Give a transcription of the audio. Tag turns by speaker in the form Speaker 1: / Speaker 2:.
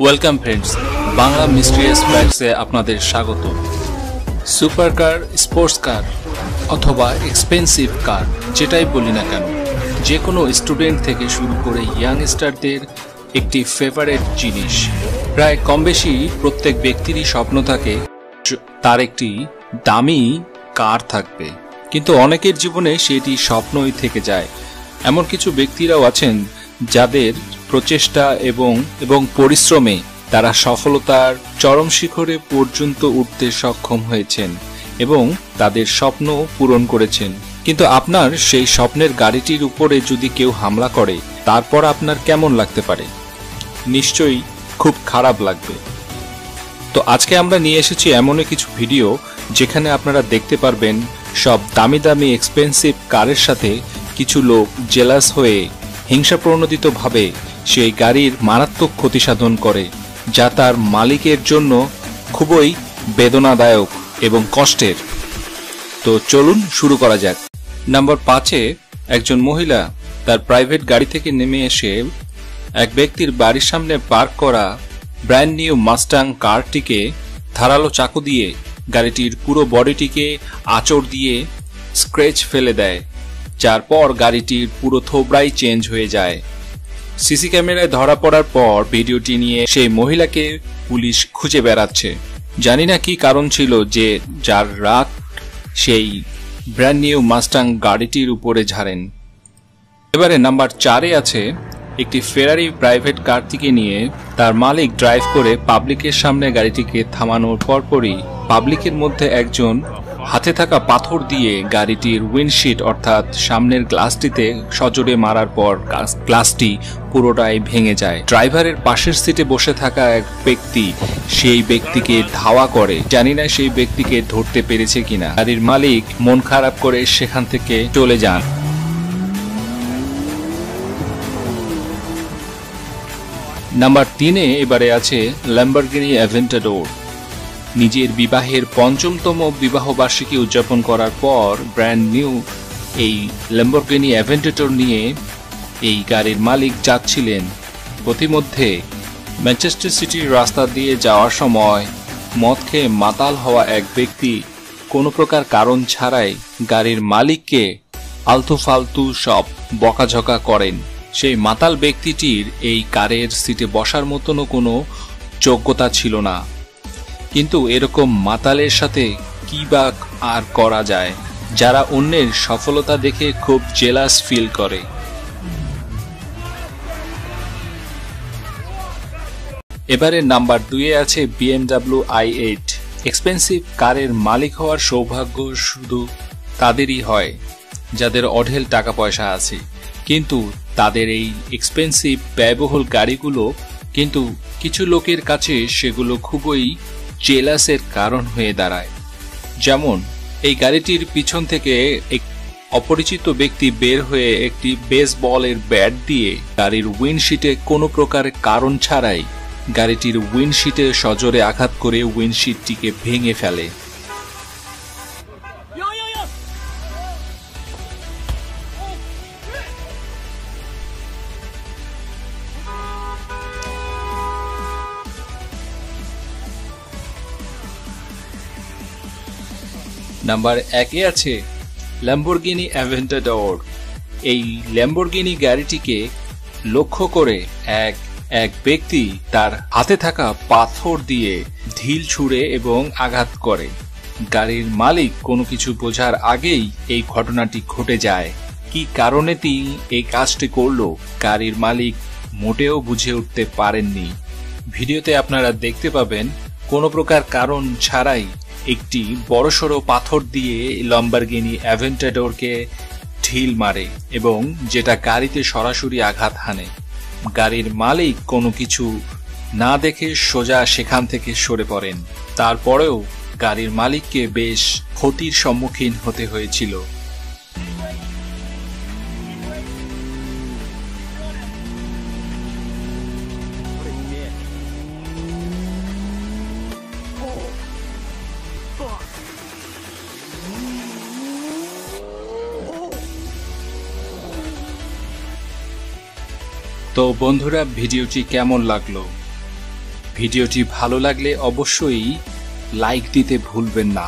Speaker 1: Welcome friends, Bangla mysterious ফ্যাক্টসে আপনাদের স্বাগত। Super car, sports car অথবা এক্সপেন্সিভ কার, যেটাই বলি না কেন, যে কোনো স্টুডেন্ট থেকে শুরু করে ইয়াংস্টারদের একটি ফেভারিট জিনিস। প্রায় কম বেশি প্রত্যেক ব্যক্তিরই স্বপ্ন থাকে তার একটি দামি কার থাকবে, কিন্তু অনেকের জীবনে সেটি স্বপ্নই থেকে যায়। এমন কিছু ব্যক্তিরাও আছেন যাদের প্রচেষ্টা এবং পরিশ্রমে তারা সফলতার চরম শিখরে পর্যন্ত উঠতে সক্ষম হয়েছেন এবং তাদের স্বপ্ন পূরণ করেছেন। কিন্তু আপনার সেই স্বপ্নের গাড়িটির উপরে যদি কেউ হামলা করে, তারপর আপনার কেমন লাগতে পারে? নিশ্চয়ই খুব খারাপ লাগবে। তো আজকে আমরা নিয়ে এসেছি এমনই কিছু ভিডিও যেখানে আপনারা দেখতে পারবেন সব দামি দামি এক্সপেন্সিভ কারের সাথে কিছু লোক জেলাস হয়ে হিংসাপ্রণোদিতভাবে সেই গাড়ির মারাত্মক ক্ষতি সাধন করে, যা তার মালিকের জন্য খুবই বেদনাদায়ক এবং কষ্টের। তো চলুন শুরু করা যাক। নাম্বার 5-এ একজন মহিলা তার প্রাইভেট গাড়ি থেকে নেমে এসে এক ব্যক্তির বাড়ির সামনে পার্ক করা ব্র্যান্ড নিউ মাস্টাং কারটিকে ধারালো চাকু দিয়ে গাড়িটির পুরো বডিটিকে আঁচড় দিয়ে স্ক্র্যাচ ফেলে দেয়, যার পর গাড়িটির পুরো থোবড়াই চেঞ্জ হয়ে যায়। সিসি ক্যামেরায় ধরা পড়ার পর ভিডিওটি নিয়ে সেই মহিলাকে পুলিশ খুঁজে বেড়াচ্ছে। জানি না কি কারণ ছিল যে যার রাগ সেই ব্র্যান্ড নিউ মাস্টাং গাড়িটির উপরে ঝাড়েন। এবারে নাম্বার 4-এ আছে একটি ফেরারি প্রাইভেট কারটিকে নিয়ে তার মালিক ড্রাইভ করে পাবলিকের সামনে গাড়িটিকে থামানোর পরপরই পাবলিকের মধ্যে একজন হাতে থাকা পাথর দিয়ে গাড়িটির উইন্ডশিট অর্থাৎ সামনের গ্লাসটিতে সজোরে মারার পর গ্লাসটি পুরোটাই ভেঙে যায়। ড্রাইভারের পাশের সিটে বসে থাকা এক ব্যক্তি সেই ব্যক্তিকে ধাওয়া করে। জানি না সেই ব্যক্তিকে ধরতে পেরেছে কিনা। গাড়ির মালিক মন খারাপ করে সেখান থেকে চলে যান। নাম্বার 3-এ এবারে আছে ল্যাম্বরগিনি অ্যাভেন্টাডোর। নিজের বিবাহের ৫ম বিবাহবার্ষিকী উদযাপন করার পর ব্র্যান্ড নিউ এই ল্যাম্বরগিনি অ্যাভেন্টাডোর নিয়ে এই গাড়ির মালিক যাচ্ছিলেন। প্রতিমধ্যে ম্যানচেস্টার সিটির রাস্তা দিয়ে যাওয়ার সময় মদ খেয়ে মাতাল হওয়া এক ব্যক্তি কোনো প্রকার কারণ ছাড়াই গাড়ির মালিককে আলতু ফালতু সব বকাঝকা করেন। সেই মাতাল ব্যক্তিটির এই কারের সিটে বসার মতনও কোনো যোগ্যতা ছিল না, কিন্তু এরকম মাতালের সাথে কি বা আর করা যায়, যারা অন্যের সফলতা দেখে খুব জেলাস ফিল করে। এবারে নাম্বার 2-এ আছে BMW i8। এক্সপেন্সিভ কারের মালিক হওয়ার সৌভাগ্য শুধু তাদেরই হয় যাদের অঢেল টাকা পয়সা আছে, কিন্তু তাদের এই এক্সপেন্সিভ ব্যয়বহুল গাড়িগুলো কিন্তু কিছু লোকের কাছে সেগুলো খুবই জেলাসের কারণ হয়ে দাঁড়ায়। যেমন এই গাড়িটির পিছন থেকে এক অপরিচিত ব্যক্তি বের হয়ে একটি বেসবলের ব্যাট দিয়ে গাড়ির উইন্ডশিটে কোনো প্রকার কারণ ছাড়াই গাড়িটির উইন্ডশিটে সজোরে আঘাত করে উইন্ডশিটটিকে ভেঙে ফেলে। নাম্বার 1-এ আছে ল্যাম্বরগিনি অ্যাভেন্টাডোর। এই ল্যাম্বরগিনি গাড়িটিকে লক্ষ্য করে এক ব্যক্তি তার হাতে থাকা পাথর দিয়ে ঢিল ছুঁড়ে এবং আঘাত করে। গাড়ির মালিক কোনো কিছু বোঝার আগেই এই ঘটনাটি ঘটে যায়। কি কারণে তিনি এই কাজটি করলো, গাড়ির মালিক মোটেও বুঝে উঠতে পারেননি। ভিডিওতে আপনারা দেখতে পাবেন কোনো প্রকার কারণ ছাড়াই একটি বড়সড় পাথর দিয়ে ল্যাম্বরগিনি অ্যাভেন্টাডোরকে ঢিল মারে এবং যেটা গাড়িতে সরাসরি আঘাত হানে। গাড়ির মালিক কোনো কিছু না দেখে সোজা সেখান থেকে সরে পড়েন। তারপরেও গাড়ির মালিককে বেশ ক্ষতির সম্মুখীন হতে হয়েছিল। তো বন্ধুরা, ভিডিওটি কেমন লাগলো ভিডিওটি ভালো লাগলে অবশ্যই লাইক দিতে ভুলবেন না।